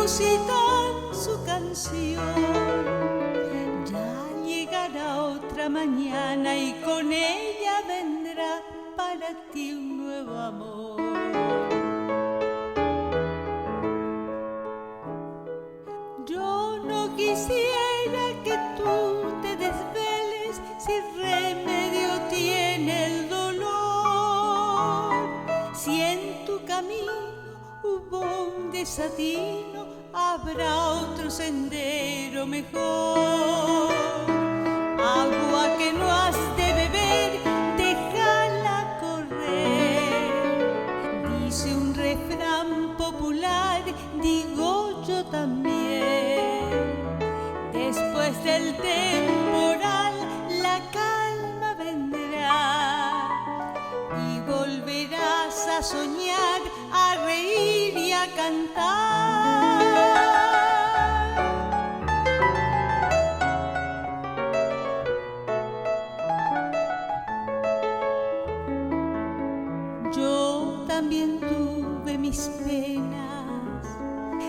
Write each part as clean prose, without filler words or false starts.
musitan su canción. Ya llegará otra mañana y con ella vendrá para ti un nuevo amor. Yo no quisiera que tú te desveles si remedio tiene el dolor. Si en tu camino hubo un desatino, habrá otro sendero mejor. Agua que no has de beber, déjala correr. Dice un refrán popular, digo yo también. Después del temporal, la calma vendrá y volverás a soñar, a reír y a cantar. Yo también tuve mis penas,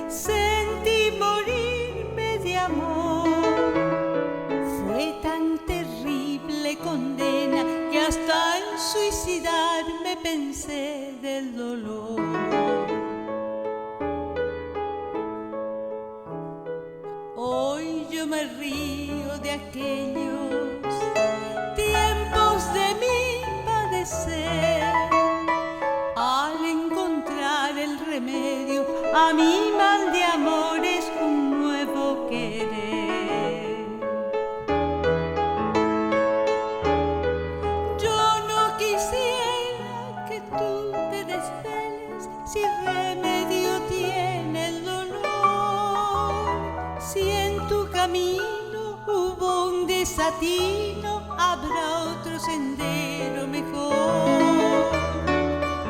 sentí morirme de amor. Fue tan terrible condena que hasta en suicidarme pensé del dolor. Hoy yo me río de aquellos tiempos de mi padecer. Al encontrar el remedio a mi mal de amores, un nuevo querer. Yo no quisiera que tú te desveles si remedio tiene el dolor. Si en tu camino hubo un desatino, habrá otro sendero mejor.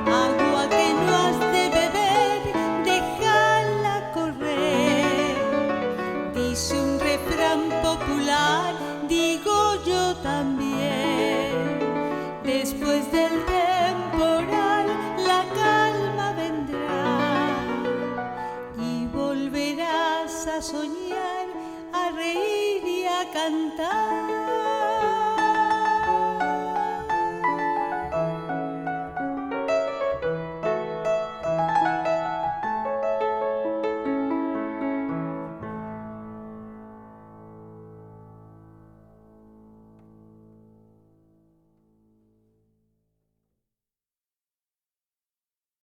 Agua que no has de beber, déjala correr. Dice un refrán popular, digo yo también. Después del temporal, la calma vendrá y volverás a soñar, a reír y a cantar.